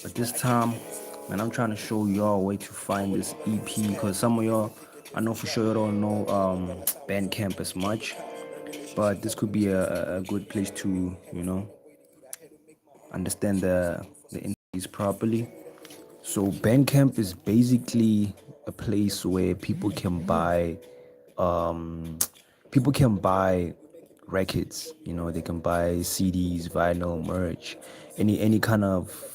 But this time, man, I'm trying to show y'all where to find this EP because some of y'all, I know for sure you don't know Bandcamp as much, but this could be a good place to, understand the industries properly. So Bandcamp is basically a place where um, people can buy records. They can buy CDs, vinyl, merch, any kind of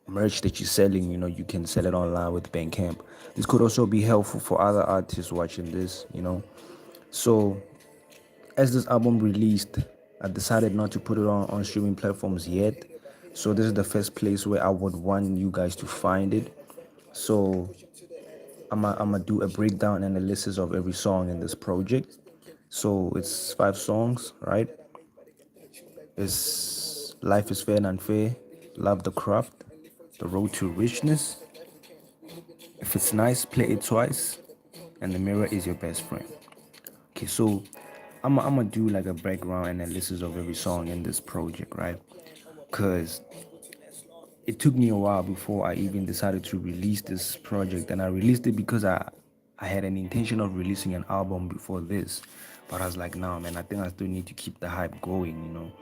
merch that you're selling. You can sell it online with Bandcamp. This could also be helpful for other artists watching this. So as this album released, I decided not to put it on streaming platforms yet. So this is the first place where I would want you guys to find it. So I'm gonna do a breakdown and analysis of every song in this project. So it's 5 songs, right? It's Life is Fair and Unfair, Love the Craft, The Road to Richness, If It's Nice, Play It Twice, and The Mirror is Your Best Friend. Okay, so I'm gonna do like a background analysis of every song in this project, right? Because it took me a while before I even decided to release this project, and I released it because I had an intention of releasing an album before this, but I was like, nah, man, I think I still need to keep the hype going.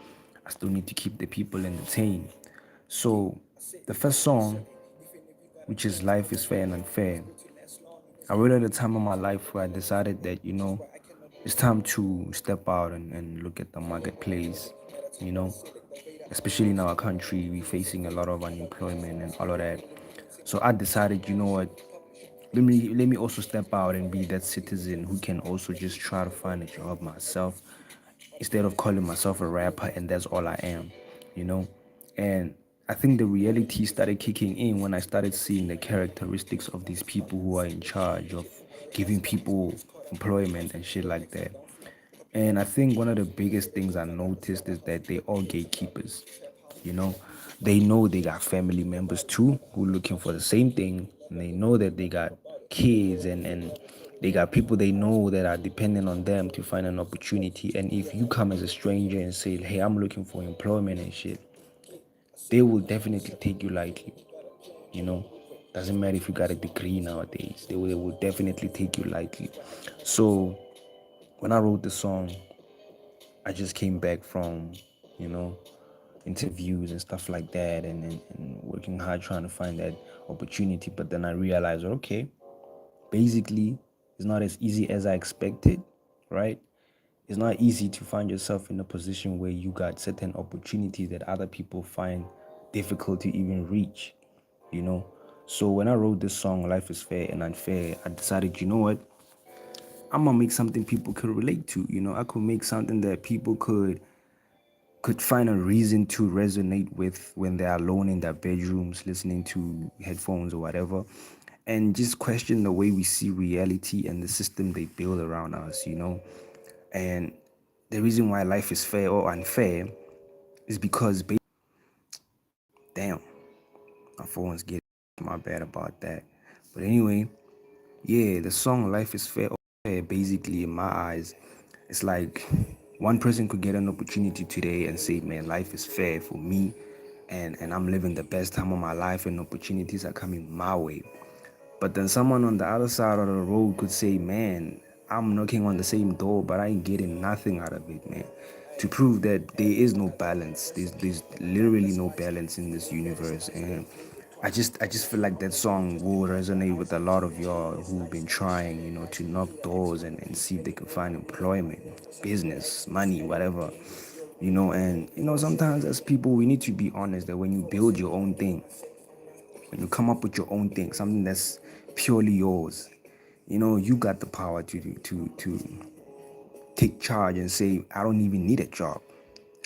I still need to keep the people entertained. So the first song, which is Life is Fair and Unfair, I really at a time of my life where I decided that, it's time to step out and look at the marketplace, you know, especially in our country, we're facing a lot of unemployment and all of that. So I decided, you know what, let me also step out and be that citizen who can also just try to find a job myself instead of calling myself a rapper and that's all I am, you know. And I think the reality started kicking in when I started seeing the characteristics of these people who are in charge of giving people employment and shit like that. And I think one of the biggest things I noticed is that they all gatekeepers. You know, they know they got family members too who looking for the same thing, and they know that they got kids and they got people they know that are dependent on them to find an opportunity. And if you come as a stranger and say, "Hey, I'm looking for employment and shit," they will definitely take you lightly. You know, doesn't matter if you got a degree nowadays; they will definitely take you lightly. So when I wrote the song, I just came back from, you know, interviews and stuff like that and working hard trying to find that opportunity. But then I realized, okay, basically, it's not as easy as I expected, right? It's not easy to find yourself in a position where you got certain opportunities that other people find difficult to even reach, you know? So when I wrote this song, Life is Fair and Unfair, I decided, you know what? I'm gonna make something people could relate to. I could make something that people could find a reason to resonate with when they're alone in their bedrooms listening to headphones or whatever, and just question the way we see reality and the system they build around us. And the reason why life is fair or unfair is because damn, my phone's getting my bad about that. But anyway, yeah, the song Life is Fair or Fair, basically, in my eyes, it's like one person could get an opportunity today and say, man, life is fair for me, and I'm living the best time of my life, and opportunities are coming my way. But then someone on the other side of the road could say, man, I'm knocking on the same door, but I ain't getting nothing out of it, man. To prove that there is no balance. There's literally no balance in this universe. And I just feel like that song will resonate with a lot of y'all who've been trying, to knock doors and see if they can find employment, business, money, whatever. And sometimes as people we need to be honest that when you build your own thing, when you come up with your own thing, something that's purely yours, you got the power to take charge and say, I don't even need a job.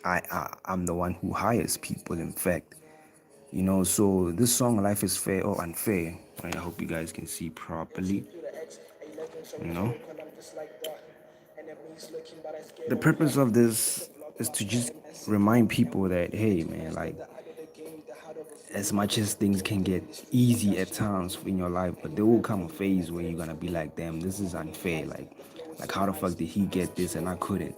I'm the one who hires people, in fact. So this song, Life is Fair or Unfair, right, I hope you guys can see properly. You know, the purpose of this is to just remind people that, hey, man, like, as much as things can get easy at times in your life, but there will come a phase where you're gonna be like, damn, this is unfair. Like how the fuck did he get this and I couldn't?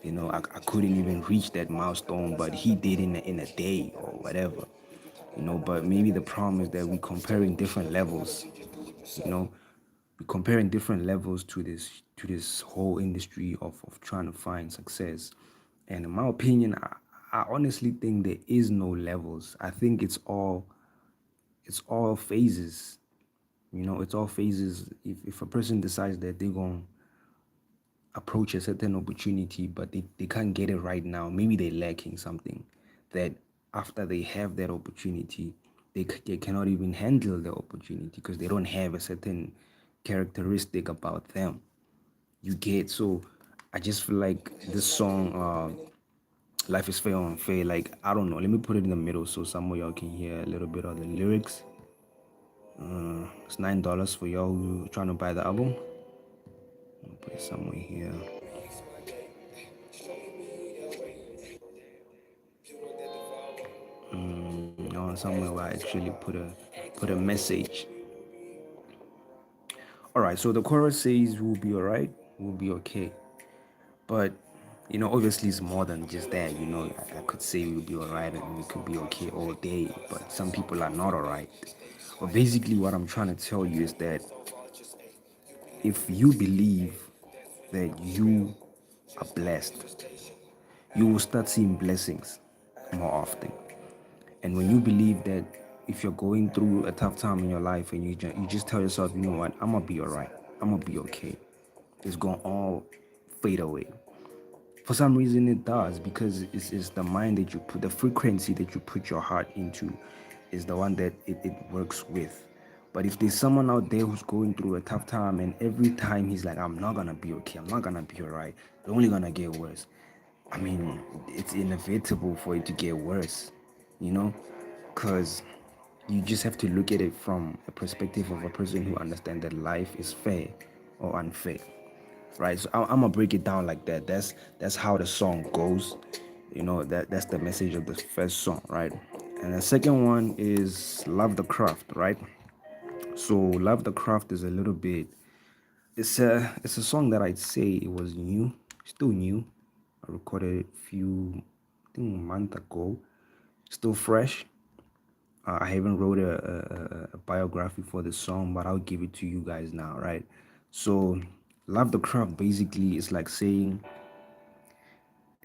I couldn't even reach that milestone, but he did in a day or whatever. But maybe the problem is that we're comparing different levels. you know we're comparing different levels to this whole industry of trying to find success. And in my opinion, I honestly think there is no levels. I think it's all phases. It's all phases. If a person decides that they're going approach a certain opportunity, but they can't get it right now. Maybe they're lacking something that after they have that opportunity, they cannot even handle the opportunity because they don't have a certain characteristic about them. You get? So I just feel like this song, Life is Fair or Unfair, like, I don't know. Let me put it in the middle so some of y'all can hear a little bit of the lyrics. It's $9 for y'all who trying to buy the album. I'll put it somewhere here. On somewhere where I actually put a message. All right, so the chorus says we'll be all right, we'll be okay. But obviously it's more than just that. I could say we'll be all right and we could be okay all day, but some people are not all right. But basically, what I'm trying to tell you is that if you believe that you are blessed, you will start seeing blessings more often. And when you believe that if you're going through a tough time in your life and you just tell yourself, you know what, I'm gonna be all right, I'm gonna be okay, it's gonna all fade away. For some reason, it does, because it's the mind that you put, the frequency that you put your heart into, is the one that it works with. But if there's someone out there who's going through a tough time and every time he's like, I'm not gonna be okay, I'm not gonna be all right, it's only gonna get worse. I mean, it's inevitable for it to get worse, you know, because you just have to look at it from a perspective of a person who understands that life is fair or unfair, right? So I'm gonna break it down like that. That's how the song goes. That's the message of the first song, right? And the second one is Love the Craft, right? So Love the Craft is a little bit. It's a song that I'd say it was new, still new. I recorded it I think a month ago, still fresh. I haven't wrote a biography for the song, but I'll give it to you guys now, right? So, Love the Craft basically is like saying,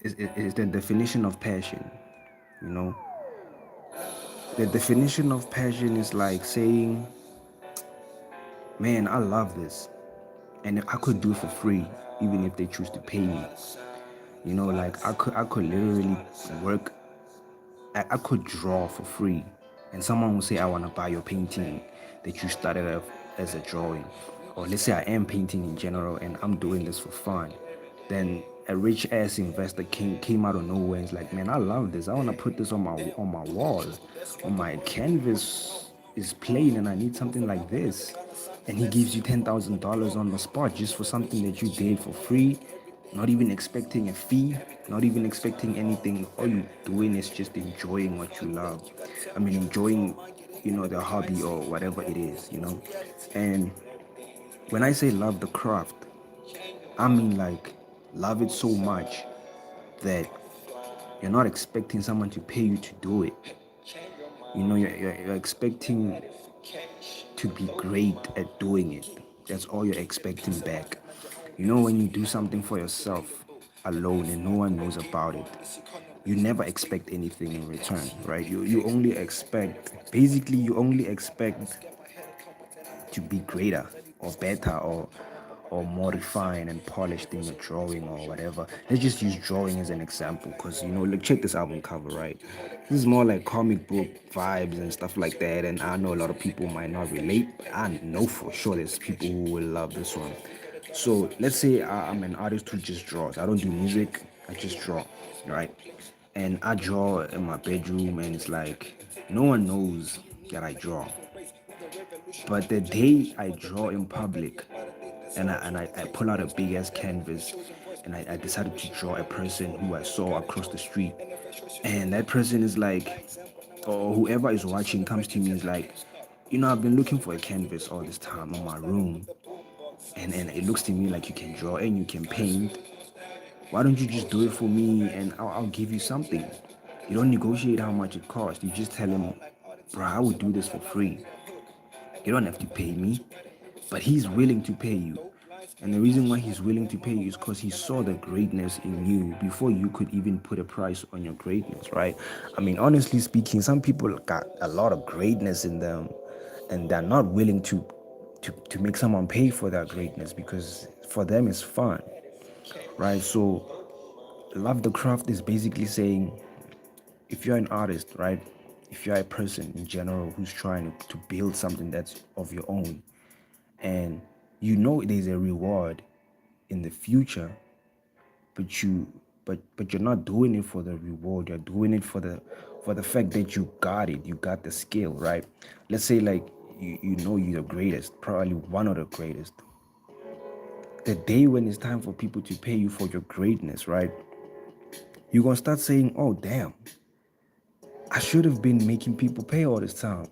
is the definition of passion. You know, the definition of passion is like saying, man, I love this, and I could do it for free, even if they choose to pay me. Like I could literally work. I could draw for free, and someone will say, I want to buy your painting that you started off as a drawing. Or let's say I am painting in general and I'm doing this for fun. Then a rich ass investor came out of nowhere and is like, man, I love this. I want to put this on my wall. On my canvas is plain and I need something like this. And he gives you $10,000 on the spot just for something that you did for free, not even expecting a fee, not even expecting anything. All you're doing is just enjoying what you love. I mean, enjoying, the hobby or whatever it is. And when I say love the craft, I mean like love it so much that you're not expecting someone to pay you to do it. You're expecting to be great at doing it. That's all you're expecting back. When you do something for yourself alone and no one knows about it, you never expect anything in return, right? You only expect, basically, you only expect to be greater or better or more refined and polished in your drawing or whatever. Let's just use drawing as an example because, look, check this album cover, right? This is more like comic book vibes and stuff like that. And I know a lot of people might not relate, but I know for sure there's people who will love this one. So let's say I'm an artist who just draws. I don't do music, I just draw, right? And I draw in my bedroom and it's like no one knows that I draw. But the day I draw in public and I pull out a big ass canvas and I decided to draw a person who I saw across the street, and that person is like, or whoever is watching comes to me and is like, I've been looking for a canvas all this time in my room, and it looks to me like you can draw and you can paint. Why don't you just do it for me and I'll give you something? You don't negotiate how much it costs. You just tell him, bro, I would do this for free. You don't have to pay me. But he's willing to pay you. And the reason why he's willing to pay you is because he saw the greatness in you before you could even put a price on your greatness, right? I mean, honestly speaking, some people got a lot of greatness in them and they're not willing to make someone pay for that greatness because for them it's fun, right? So love the craft is basically saying if you're an artist, right? If you're a person in general who's trying to build something that's of your own, and you know there's a reward in the future, but you're not doing it for the reward. You're doing it for the fact that you got it. You got the skill, right? Let's say like you know you're the greatest, probably one of the greatest. The day when it's time for people to pay you for your greatness, right? You're gonna start saying, "Oh damn, I should have been making people pay all this time."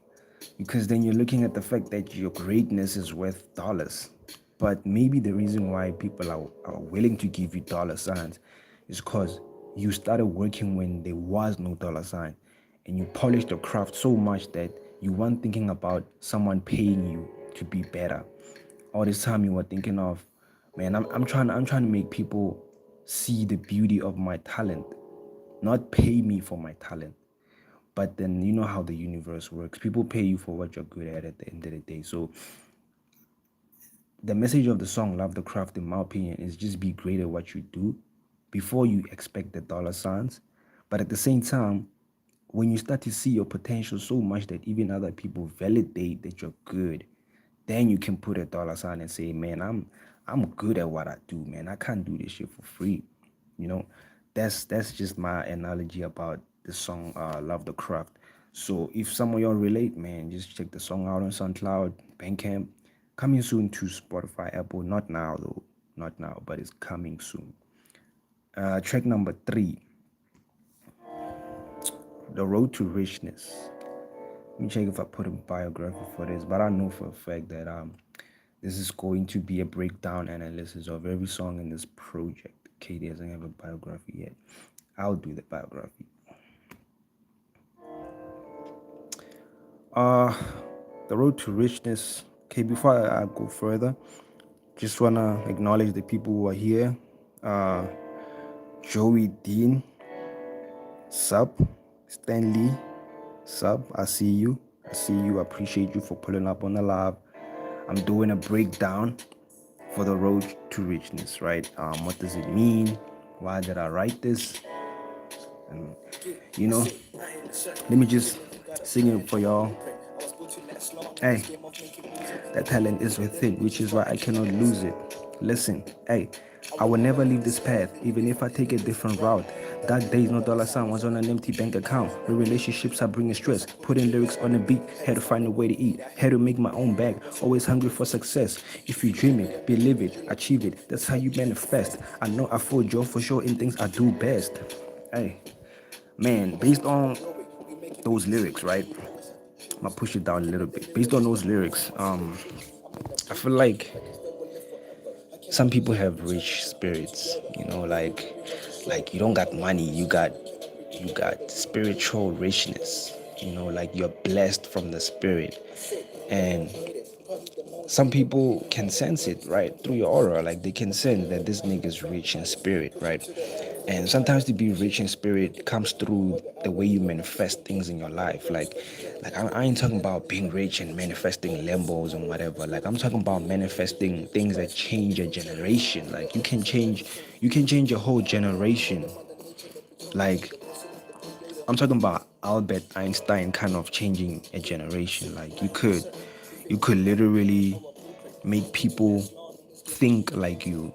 Because then you're looking at the fact that your greatness is worth dollars. But maybe the reason why people are willing to give you dollar signs is because you started working when there was no dollar sign and you polished your craft so much that you weren't thinking about someone paying you to be better. All this time you were thinking of, man, I'm trying to make people see the beauty of my talent, not pay me for my talent. But then you know how the universe works. People pay you for what you're good at the end of the day. So the message of the song Love the Craft, in my opinion, is just be great at what you do before you expect the dollar signs. But at the same time, when you start to see your potential so much that even other people validate that you're good, then you can put a dollar sign and say, man, I'm good at what I do, man. I can't do this shit for free. You know, that's just my analogy about the song Love the Craft. So if some of y'all relate, man, just check the song out on SoundCloud, Bandcamp. Coming soon to Spotify, Apple. Not now though, not now, but it's coming soon. Track number 3, The Road to Richness. Let me check if I put a biography for this, but I know for a fact that this is going to be a breakdown analysis of every song in this project. Katie doesn't have a biography yet. I'll do the biography. The Road to Richness. Okay, before I go further, just wanna acknowledge the people who are here. Joey Dean, Sub, Stanley, Sub, I see you. I see you. I appreciate you for pulling up on the live. I'm doing a breakdown for the road to richness, right? What does it mean? Why did I write this? And you know, let me just sing it for y'all. Hey, that talent is within, which is why I cannot lose it. Listen, hey, I will never leave this path, even if I take a different route. Dark days, no dollar sign, was on an empty bank account. The relationships are bringing stress. Putting lyrics on the beat, had to find a way to eat. Had to make my own bag, always hungry for success. If you dream it, believe it, achieve it. That's how you manifest. I know I feel joy for sure in things I do best. Hey, man, based on those lyrics, right? I'm gonna push it down a little bit. Based on those lyrics, I feel like some people have rich spirits, you know, like you don't got money, you got spiritual richness, you know, like you're blessed from the spirit. And some people can sense it, right, through your aura. Like they can sense that this nigga's rich in spirit, right? And sometimes to be rich in spirit comes through the way you manifest things in your life. Like I ain't talking about being rich and manifesting Lambos and whatever. Like I'm talking about manifesting things that change a generation. Like you can change a whole generation. Like I'm talking about Albert Einstein kind of changing a generation. Like you could literally make people think like you.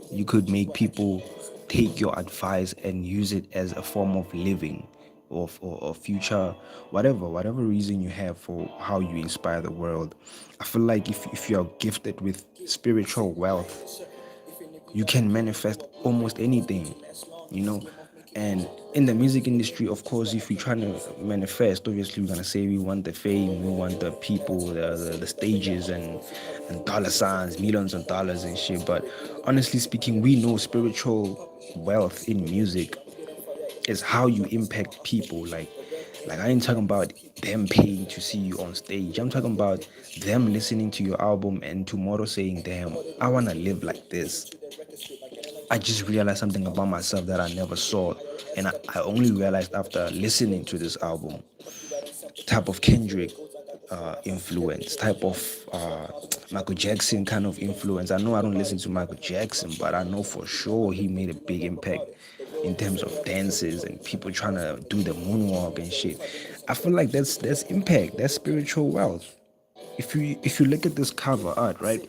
You could make people take your advice and use it as a form of living or future, whatever reason you have for how you inspire the world. I feel like if you're gifted with spiritual wealth, you can manifest almost anything, you know. And in the music industry, of course, if we're trying to manifest, obviously we're gonna say we want the fame, we want the people, the stages and dollar signs, millions of dollars and shit. But honestly speaking, we know spiritual wealth in music is how you impact people. Like I ain't talking about them paying to see you on stage. I'm talking about them listening to your album and tomorrow saying, damn, I wanna live like this. I just realized something about myself that I never saw. And I only realized after listening to this album. Type of Kendrick influence, type of Michael Jackson kind of influence. I know I don't listen to Michael Jackson, but I know for sure he made a big impact in terms of dances and people trying to do the moonwalk and shit. I feel like that's impact, that's spiritual wealth. If you look at this cover art, right?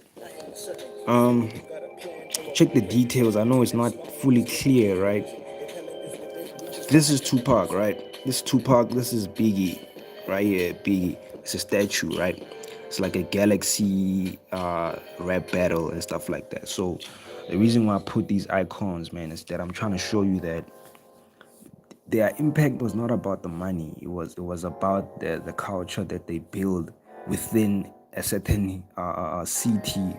Um, check the details. I know it's not fully clear, right? This is Tupac, right? This is Tupac. This is Biggie, right here. Biggie. It's a statue, right? It's like a galaxy rap battle and stuff like that. So the reason why I put these icons, man, is that I'm trying to show you that their impact was not about the money. It was about the culture that they build within a certain city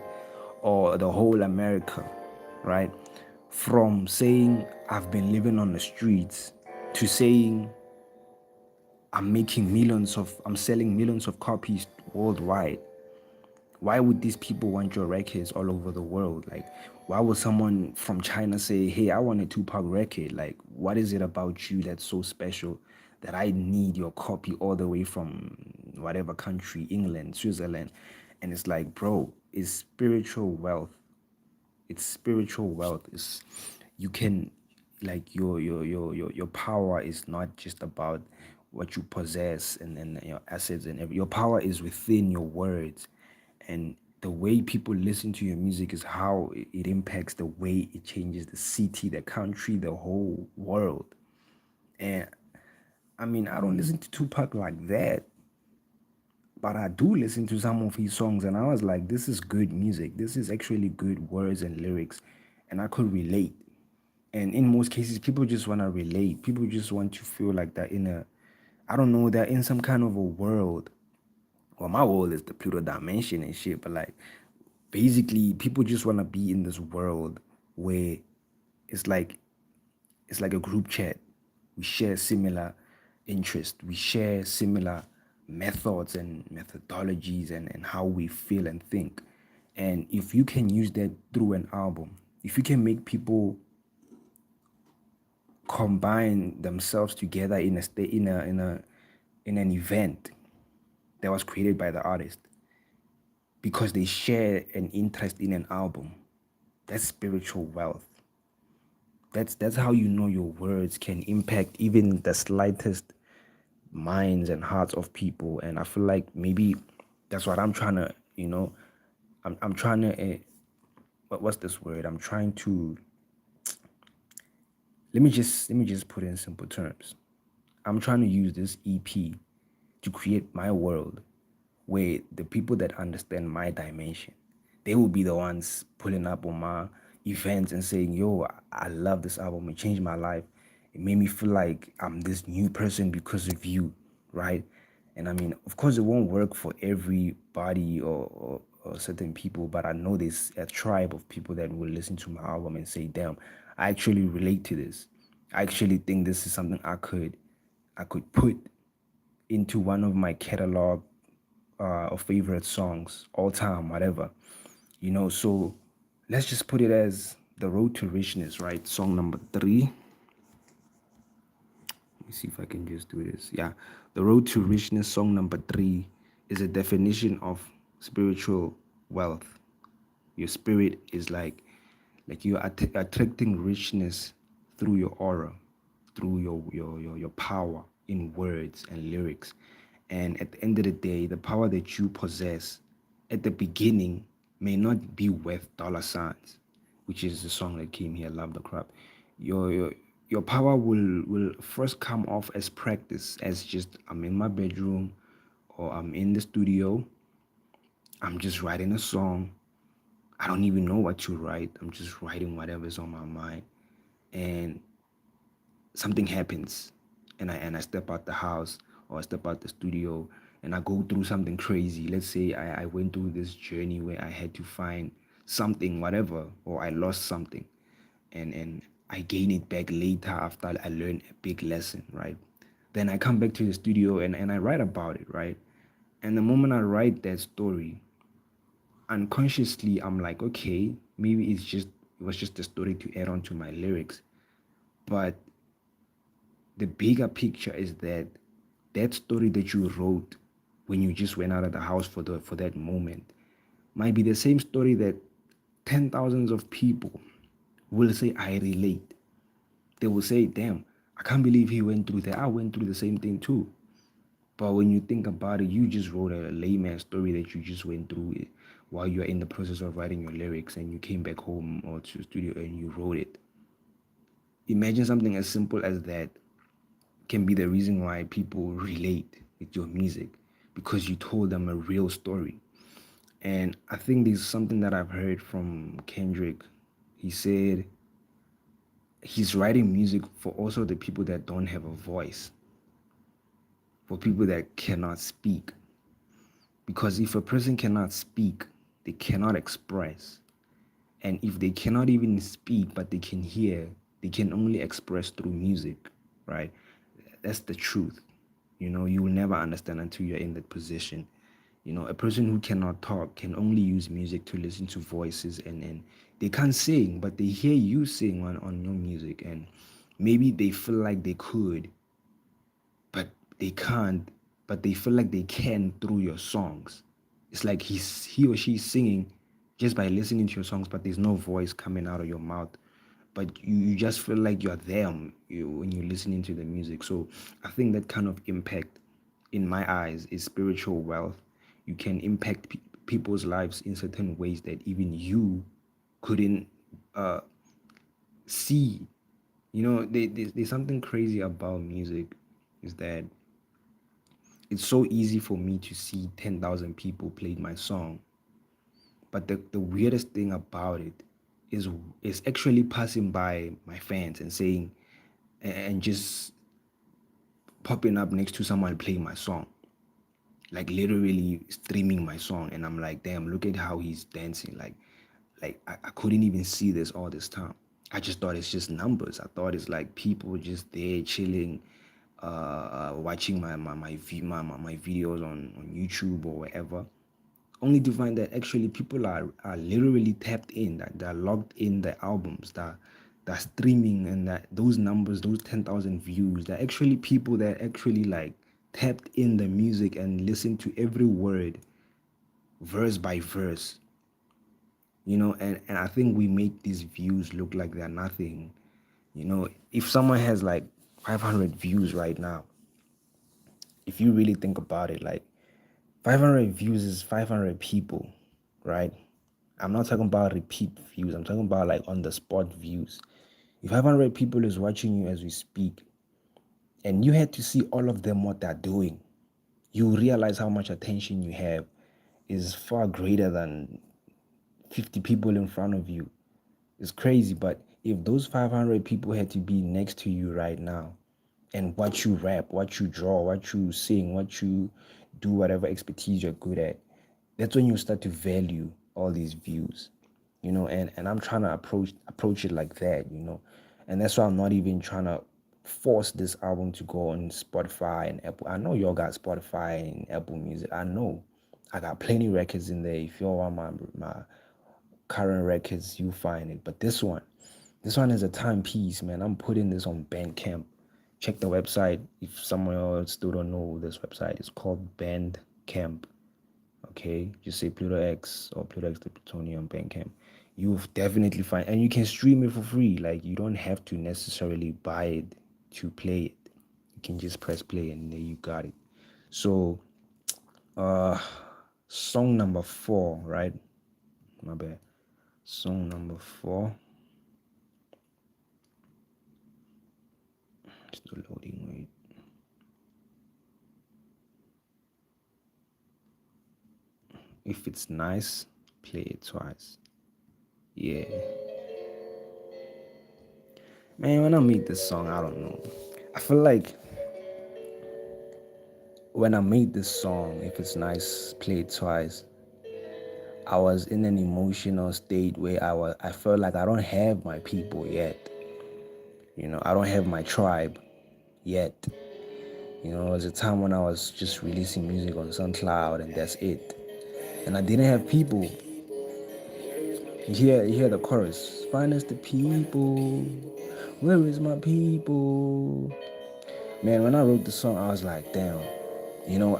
or the whole America, right? From saying I've been living on the streets to saying I'm selling millions of copies worldwide. Why would these people want your records all over the world? Like, why would someone from China say, hey, I want a Tupac record? Like, what is it about you that's so special that I need your copy all the way from whatever country, England, Switzerland? And it's like, bro, it's spiritual wealth. It's spiritual wealth. It's you can like your power is not just about what you possess and your assets and every your power is within your words, and the way people listen to your music is how it impacts the way it changes the city, the country, the whole world. And I mean, I don't listen to Tupac like that, but I do listen to some of his songs, and I was like, this is good music. This is actually good words and lyrics, and I could relate. And in most cases, people just want to relate. People just want to feel like they're in a, I don't know, they're in some kind of a world. Well, my world is the Pluto dimension and shit, but like, basically, people just want to be in this world where it's like it's like a group chat. We share similar interests. We share similar methods and methodologies and how we feel and think. And if you can use that through an album, if you can make people combine themselves together in a state in an event that was created by the artist because they share an interest in an album, that's spiritual wealth. That's how you know your words can impact even the slightest minds and hearts of people. And I feel like maybe that's what I'm trying to, I'm trying to what's this word? I'm trying to let me just put it in simple terms. I'm trying to use this EP to create my world where the people that understand my dimension, they will be the ones pulling up on my events and saying, yo, I love this album. It changed my life. It made me feel like I'm this new person because of you, right? And I mean, of course, it won't work for everybody or certain people, but I know there's a tribe of people that will listen to my album and say, damn, I actually relate to this. I actually think this is something I could put into one of my catalog of favorite songs, all time, whatever. So let's just put it as The Road to Richness, right? Song number 3. Let me see if I can just do this. Yeah. The Road to Richness, song number 3, is a definition of spiritual wealth. Your spirit is like you're attracting richness through your aura, through your power in words and lyrics. And at the end of the day, the power that you possess at the beginning may not be worth dollar signs, which is the song that came here, Love the Crop. Your power will first come off as practice, as just I'm in my bedroom or I'm in the studio, I'm just writing a song. I don't even know what to write. I'm just writing whatever's on my mind. And something happens, and I step out the house, or I step out the studio, and I go through something crazy. Let's say I went through this journey where I had to find something, whatever, or I lost something, and I gain it back later after I learn a big lesson, right? Then I come back to the studio, and I write about it, right? And the moment I write that story, unconsciously I'm like, okay, maybe it was just a story to add on to my lyrics. But the bigger picture is that that story that you wrote when you just went out of the house for that moment might be the same story that 10,000s of people will say, I relate. They will say, damn, I can't believe he went through that. I went through the same thing too. But when you think about it, you just wrote a layman story that you just went through it while you're in the process of writing your lyrics, and you came back home or to the studio and you wrote it. Imagine something as simple as that can be the reason why people relate with your music, because you told them a real story. And I think there's something that I've heard from Kendrick. He said he's writing music for also the people that don't have a voice, for people that cannot speak. Because if a person cannot speak, they cannot express. And if they cannot even speak, but they can hear, they can only express through music, right? That's the truth. You will never understand until you're in that position. A person who cannot talk can only use music to listen to voices, and they can't sing, but they hear you sing on your music, and maybe they feel like they could, but they can't, but they feel like they can through your songs. It's like he or she's singing just by listening to your songs, but there's no voice coming out of your mouth. But you just feel like you're them when you're listening to the music. So I think that kind of impact, in my eyes, is spiritual wealth. You can impact people's lives in certain ways that even you couldn't see. There's something crazy about music, is that it's so easy for me to see 10,000 people played my song. But the weirdest thing about it is actually passing by my fans and saying, and just popping up next to someone playing my song, like literally streaming my song. And I'm like, damn, look at how he's dancing. Like I couldn't even see this all this time. I just thought it's just numbers. I thought it's like people just there chilling, watching my videos on YouTube or wherever, only to find that actually people are literally tapped in, that they're logged in the albums, that streaming, and that those numbers, those 10,000 views, they're actually people that actually like tapped in the music and listen to every word, verse by verse. And I think we make these views look like they're nothing. If someone has like 500 views right now, if you really think about it, like 500 views is 500 people, right? I'm not talking about repeat views. I'm talking about like on the spot views. If 500 people is watching you as we speak, and you had to see all of them what they're doing, you realize how much attention you have is far greater than 50 people in front of you. It's crazy, but if those 500 people had to be next to you right now and watch you rap, watch you draw, watch you sing, watch you do whatever expertise you're good at, that's when you start to value all these views. And I'm trying to approach it like that. And that's why I'm not even trying to force this album to go on Spotify and Apple. I know y'all got Spotify and Apple Music. I know I got plenty records in there. If y'all want my current records, you find it. But this one is a timepiece, man. I'm putting this on Bandcamp. Check the website. If someone else still don't know this website, it's called Bandcamp. Okay, just say PlutoX or PlutoX the Plutonium Bandcamp. You'll definitely find, and you can stream it for free. Like, you don't have to necessarily buy it to play it. You can just press play and there you got it. So, song number 4, right? My bad. Song number 4. Still loading. Wait. If it's nice, play it twice. Yeah. Man, when I make this song, I don't know. I feel like when I made this song, if it's nice, play it twice, I was in an emotional state where I felt like I don't have my people yet. I don't have my tribe yet. It was a time when I was just releasing music on SoundCloud and that's it. And I didn't have people. You hear the chorus. Find us the people. Where is my people? Man, when I wrote the song, I was like, damn.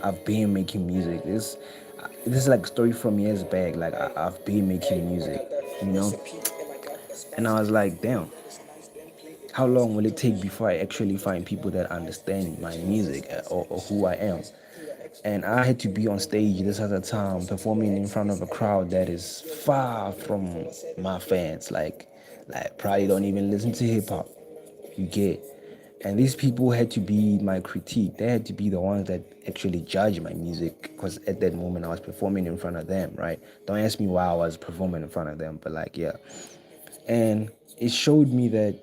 I've been making music. This is like a story from years back. Like I've been making music. You know, and I was like, damn. How long will it take before I actually find people that understand my music or who I am? And I had to be on stage this at a time performing in front of a crowd that is far from my fans. Like probably don't even listen to hip hop. You get. And these people had to be my critique. They had to be the ones that actually judge my music because at that moment I was performing in front of them, right? Don't ask me why I was performing in front of them, but like, yeah. And it showed me that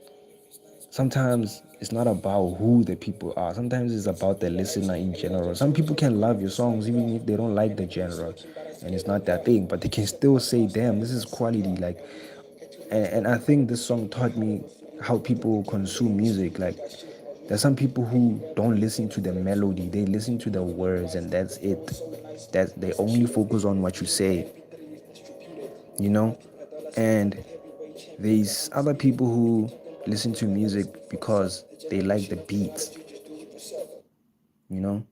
sometimes it's not about who the people are. Sometimes it's about the listener in general. Some people can love your songs even if they don't like the genre and it's not their thing, but they can still say, damn, this is quality. And I think this song taught me how people consume music. Like, there's some people who don't listen to the melody, they listen to the words, and that's it. That they only focus on what you say, you know? And there's other people who listen to music because they like the beats, you know?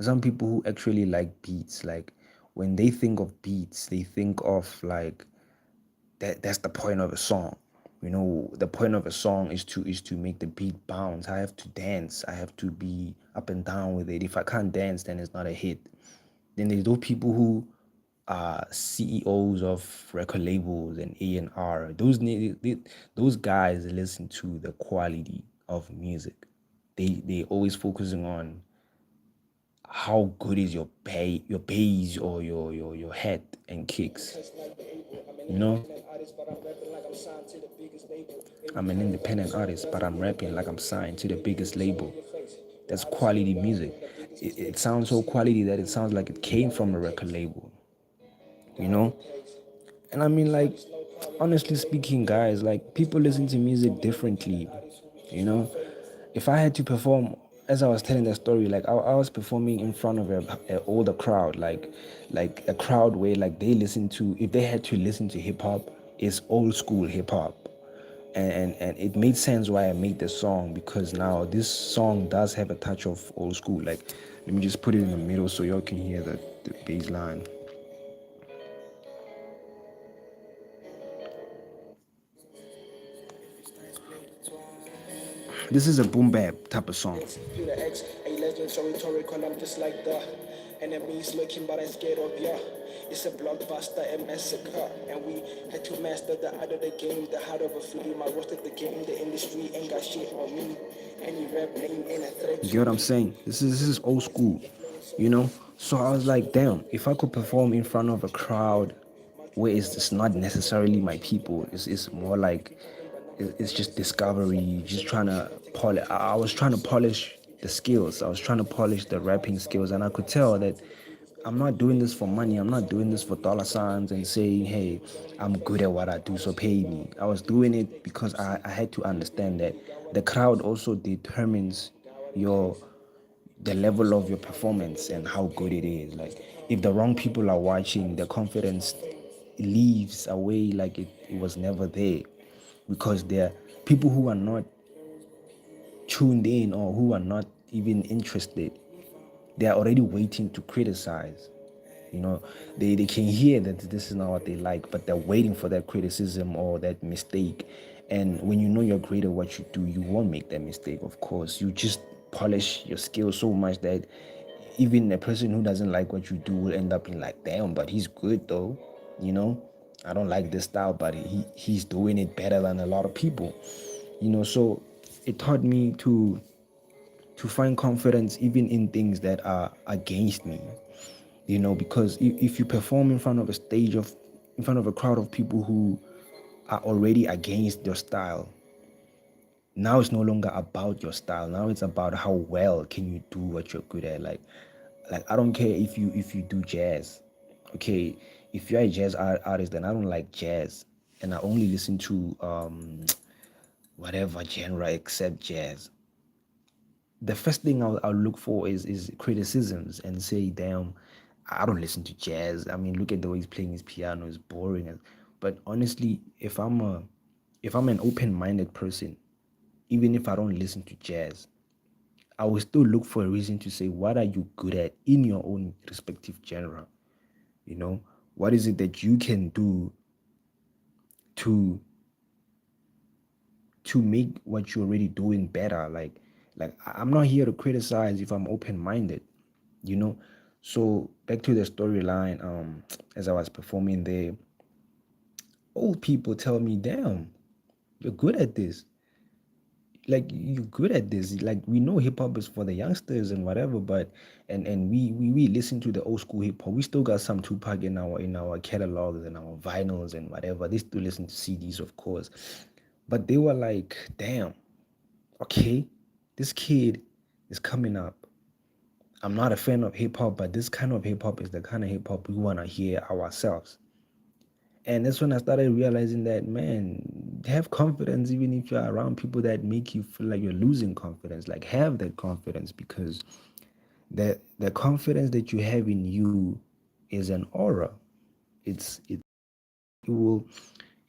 Some people who actually like beats, like when they think of beats, they think of like that's the point of a song. The point of a song is to make the beat bounce. I have to dance. I have to be up and down with it. If I can't dance, then it's not a hit. Then there's those people who are CEOs of record labels and A&R. Those guys listen to the quality of music. They always focusing on how good is your bass or your head and kicks. You know, I'm an independent artist, but I'm rapping like I'm signed to the biggest label. That's quality music. It sounds so quality that it sounds like it came from a record label, you know? And I mean, like, honestly speaking, guys, like, people listen to music differently, you know? If I had to perform, as I was telling the story, like, I was performing in front of a older crowd, like a crowd where, like, if they had to listen to hip hop, it's old school hip hop. And it made sense why I made the song because now this song does have a touch of old school. Like, let me just put it in the middle so y'all can hear the bass line. This is a boom bap type of song. PlutoX, a legend, so rhetorical, I'm just like the enemies looking, but I'm scared of ya. It's a blockbuster, a massacre, and we had to master the art of the game, the heart of a flea. My roast of the game, the industry ain't got shit on me. Any rap name ain't a threat You to get what I'm me. saying? This is old school, you know. So I was like, damn, if I could perform in front of a crowd where it's not necessarily my people, it's more like it's just discovery, just trying to polish. I was trying to polish the skills. I was trying to polish the rapping skills, and I could tell that I'm not doing this for money. I'm not doing this for dollar signs and saying, hey, I'm good at what I do, so pay me. I was doing it because I had to understand that the crowd also determines your the level of your performance and how good it is. Like, if the wrong people are watching, the confidence leaves away like it was never there, because there are people who are not tuned in or who are not even interested. They are already waiting to criticize. They can hear that this is not what they like, but they're waiting for that criticism or that mistake. And when you know you're great at what you do, you won't make that mistake. Of course, you just polish your skills so much that even a person who doesn't like what you do will end up in like, damn, but he's good though. I don't like this style, but he's doing it better than a lot of people. So it taught me to find confidence even in things that are against me. Because if you perform in front of a crowd of people who are already against your style, Now it's no longer about your style. Now it's about how well can you do what you're good at. Like I don't care if you do jazz. Okay, if you're a jazz artist, then I don't like jazz, and I only listen to whatever genre except jazz. The first thing I'll look for is criticisms and say, damn, I don't listen to jazz. I mean, look at the way he's playing his piano, it's boring. But honestly, if I'm an open-minded person, even if I don't listen to jazz, I will still look for a reason to say, what are you good at in your own respective genre? You know, what is it that you can do to make what you're already doing better? I'm not here to criticize if I'm open-minded, you know. So back to the storyline, as I was performing there, old people tell me, damn, you're good at this. Like you're good at this. Like we know hip hop is for the youngsters and whatever, but and we listen to the old school hip hop. We still got some Tupac in our catalogs and our vinyls and whatever. They still listen to CDs, of course. But they were like, damn, okay, this kid is coming up. I'm not a fan of hip hop, but this kind of hip hop is the kind of hip hop we want to hear ourselves. And that's when I started realizing that, man, have confidence even if you're around people that make you feel like you're losing confidence. Like have that confidence, because the confidence that you have in you is an aura. It will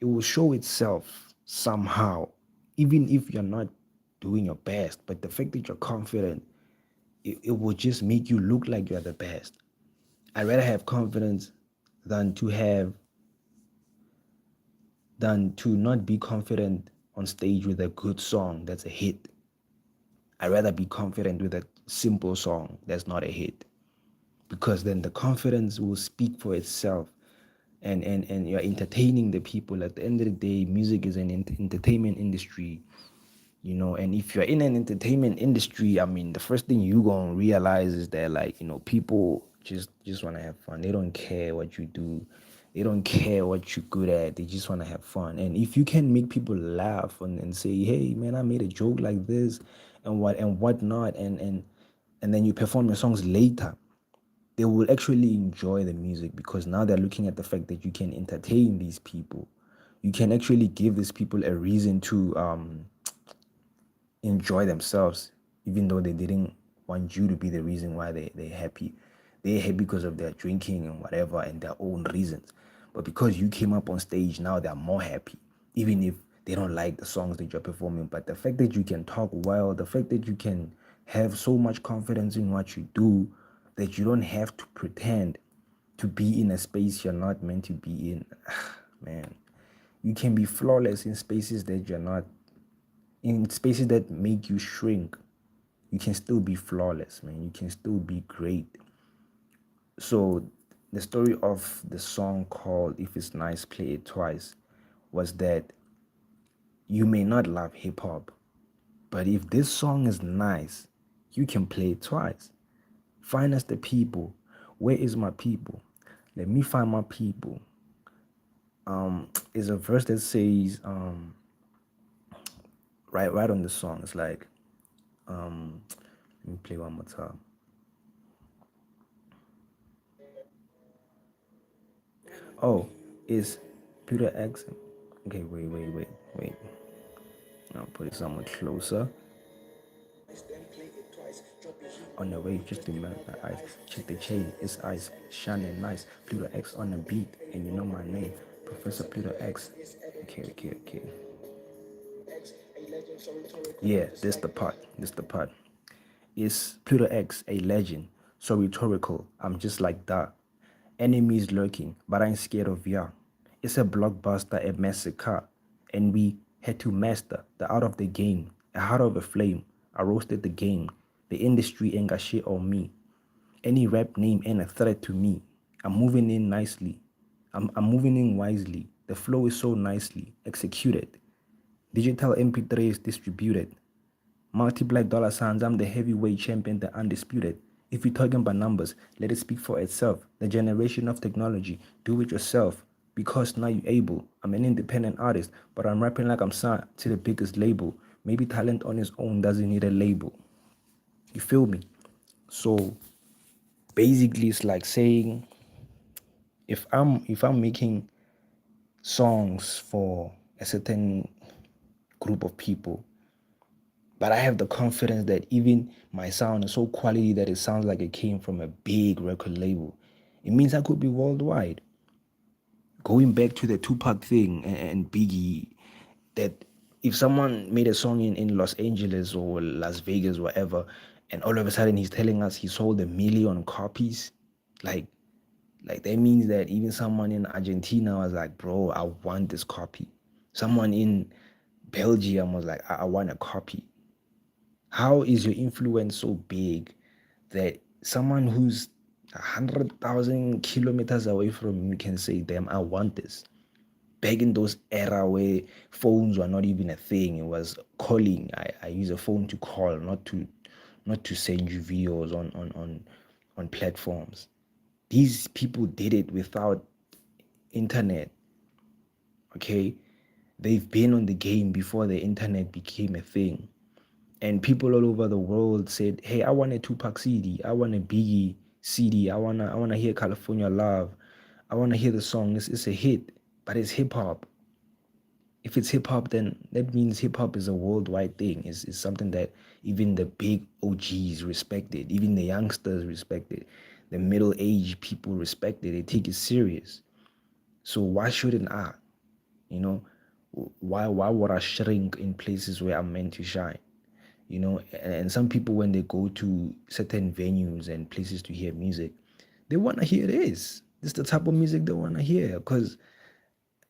it will show itself somehow, even if you're not doing your best. But the fact that you're confident, it will just make you look like you're the best. I'd rather have confidence than to have than to not be confident on stage with a good song that's a hit. I'd rather be confident with a simple song that's not a hit, because then the confidence will speak for itself, and you're entertaining the people. At the end of the day, music is an entertainment industry, you know. And if you're in an entertainment industry, I mean, the first thing you gonna realize is that, like, you know, people just want to have fun. They don't care what you do, they don't care what you're good at, they just want to have fun. And if you can make people laugh and say, hey man, I made a joke like this and whatnot, and then you perform your songs later, they will actually enjoy the music, because now they're looking at the fact that you can entertain these people. You can actually give these people a reason to enjoy themselves, even though they didn't want you to be the reason why they're happy. They're happy because of their drinking and whatever and their own reasons. But because you came up on stage, now they're more happy, even if they don't like the songs that you're performing. But the fact that you can talk well, the fact that you can have so much confidence in what you do, that you don't have to pretend to be in a space you're not meant to be in. Man, you can be flawless in spaces that you're not, in spaces that make you shrink. You can still be flawless, man. You can still be great. So the story of the song called If It's Nice, Play It Twice was that you may not love hip hop, but if this song is nice, you can play it twice. Find us the people. Where is my people? Let me find my people. Is a verse that says, right on the song. It's like, let me play one more time. Oh, it's PlutoX. Okay, wait. I'll put it somewhat closer. On the way, just to melt the ice. Check the chain, it's ice, shining nice. PlutoX on the beat, and you know my name, Professor PlutoX. Okay. Yeah, this the part. Is Pluto X a legend? So rhetorical, I'm just like that. Enemies lurking, but I ain't scared of ya. It's a blockbuster, a massacre. And we had to master the art of the game, a heart of a flame. I roasted the game. The industry ain't got shit on me. Any rap name ain't a threat to me. I'm moving in nicely. I'm moving in wisely. The flow is so nicely executed. Digital MP3 is distributed. Multiply dollar signs, I'm the heavyweight champion, the undisputed. If you're talking about numbers, let it speak for itself. The generation of technology, do it yourself. Because now you're able. I'm an independent artist, but I'm rapping like I'm signed to the biggest label. Maybe talent on its own doesn't need a label. You feel me? So basically it's like saying if I'm making songs for a certain group of people, but I have the confidence that even my sound is so quality that it sounds like it came from a big record label, it means I could be worldwide. Going back to the Tupac thing and Biggie, that if someone made a song in Los Angeles or Las Vegas, whatever, and all of a sudden he's telling us he sold 1 million copies, like that means that even someone in Argentina was like, bro, I want this copy. Someone in Belgium was like, I want a copy. How is your influence so big that someone who's 100,000 kilometers away from you can say, damn, I want this? Back in those era where phones were not even a thing, it was calling. I use a phone to call, not to send you videos on platforms. These people did it without internet. Okay, they've been on the game before the internet became a thing, and people all over the world said, hey, I want a Tupac CD, I want a Biggie CD, I wanna hear California Love, I wanna hear the song. It's a hit, but it's hip-hop. If it's hip-hop, then that means hip-hop is a worldwide thing. It's something that even the big OGs respect it, even the youngsters respect it, the middle-aged people respect it, they take it serious. So why shouldn't I? You know, why would I shrink in places where I'm meant to shine? And some people, when they go to certain venues and places to hear music, they want to hear this. This is the type of music they want to hear, because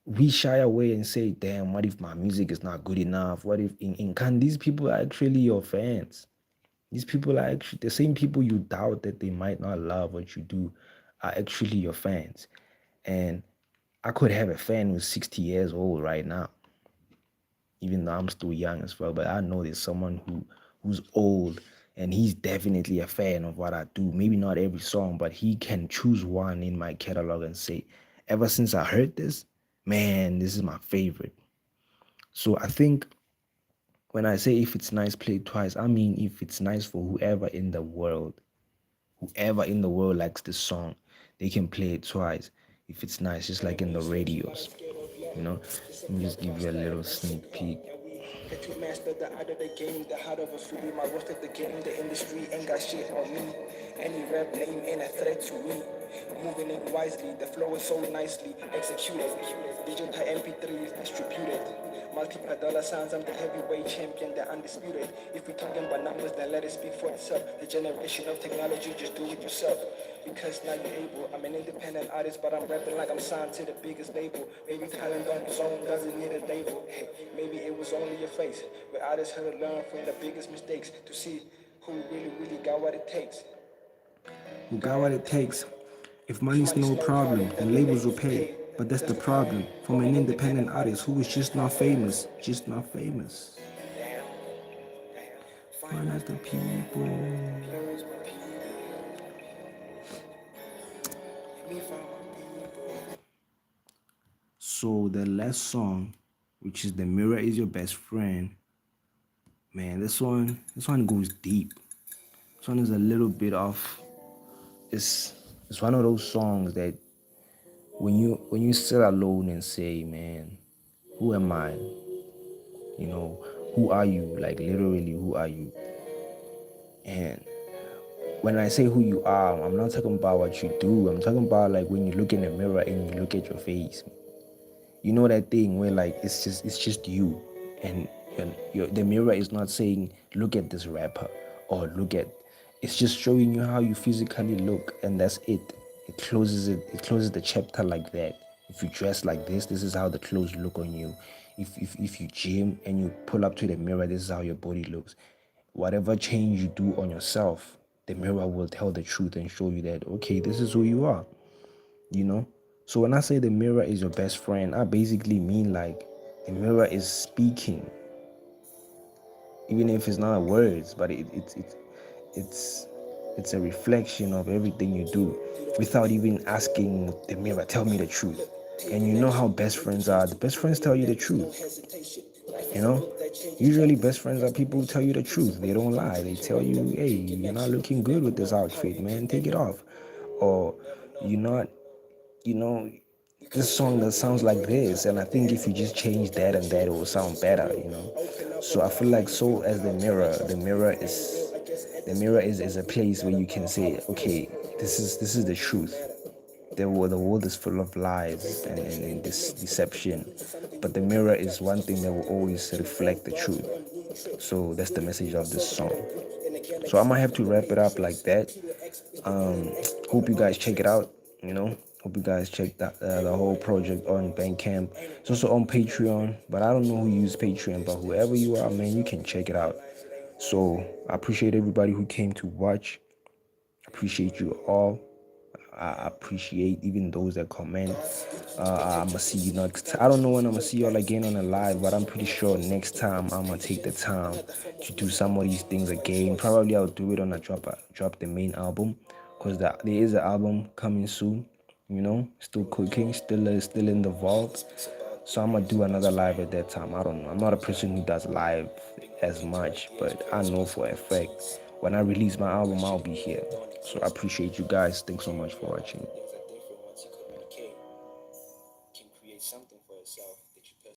we shy away and say, damn, what if my music is not good enough? What if in can these people are actually your fans? These people are actually the same people you doubt that they might not love what you do, are actually your fans. And I could have a fan who's 60 years old right now, even though I'm still young as well. But I know there's someone who's old, and he's definitely a fan of what I do. Maybe not every song, but he can choose one in my catalog and say, ever since I heard this, man, this is my favorite. So I think when I say if it's nice, play it twice, I mean if it's nice for whoever in the world likes this song, they can play it twice. If it's nice, just like in the radios, you know. Let me just give you a little sneak peek. Had to master the art of the game, the heart of a flea. My worst at the game, the industry ain't got shit on me. Any rap name ain't a threat to me. Moving it wisely, the flow is so nicely executed. Digital MP3s distributed. Multiple dollar signs, I'm the heavyweight champion, the undisputed. If we're talking about numbers, then let it speak for itself. The generation of technology, just do it yourself. Because now you're able. I'm an independent artist, but I'm rapping like I'm signed to the biggest label. Maybe talent on its own doesn't need a label. Hey, maybe it was only your face. Where artists had to learn from the biggest mistakes to see who really got what it takes. Who got what it takes. If money's no problem, then labels will pay. But that's the problem. From an independent artist who is just not famous, just not famous. Finance the people. So the last song, which is "The Mirror Is Your Best Friend," man, this one goes deep. This one is a little bit off. It's one of those songs that when you sit alone and say, man, who am I? Who are you? Like literally, who are you? And when I say who you are, I'm not talking about what you do. I'm talking about like when you look in the mirror and you look at your face. You know that thing where like it's just you, and the mirror is not saying look at this rapper or look at. It's just showing you how you physically look, and that's it. It closes the chapter like that. If you dress like this is how the clothes look on you. If you gym and you pull up to the mirror, this is how your body looks. Whatever change you do on yourself, the mirror will tell the truth and show you that, okay, this is who you are, you know? So when I say the mirror is your best friend, I basically mean like the mirror is speaking, even if it's not words, but it's it's a reflection of everything you do without even asking the mirror, tell me the truth. And you know how best friends are. The best friends tell you the truth, you know? Usually best friends are people who tell you the truth. They don't lie. They tell you, hey, you're not looking good with this outfit, man. Take it off. Or you're not, you know, this song that sounds like this, and I think if you just change that and that, it will sound better, you know. So I feel like so as the mirror is a place where you can say, okay, this is the truth. The world is full of lies and this deception, but the mirror is one thing that will always reflect the truth. So that's the message of this song. So I might have to wrap it up like that. Hope you guys check it out. You know, hope you guys check the whole project on Bandcamp. It's also on Patreon, but I don't know who uses Patreon. But whoever you are, man, you can check it out. So I appreciate everybody who came to watch. Appreciate you all. I appreciate even those that comment. I'm gonna see you next. I don't know when I'm gonna see y'all again on a live, but I'm pretty sure next time I'm gonna take the time to do some of these things again. Probably I'll do it on a drop the main album, cause there is an album coming soon. You know, still cooking, still in the vault. So I'm gonna do another live at that time. I don't know. I'm not a person who does live as much, but I know for a fact when I release my album, I'll be here. So I appreciate you guys. Thanks so much for watching.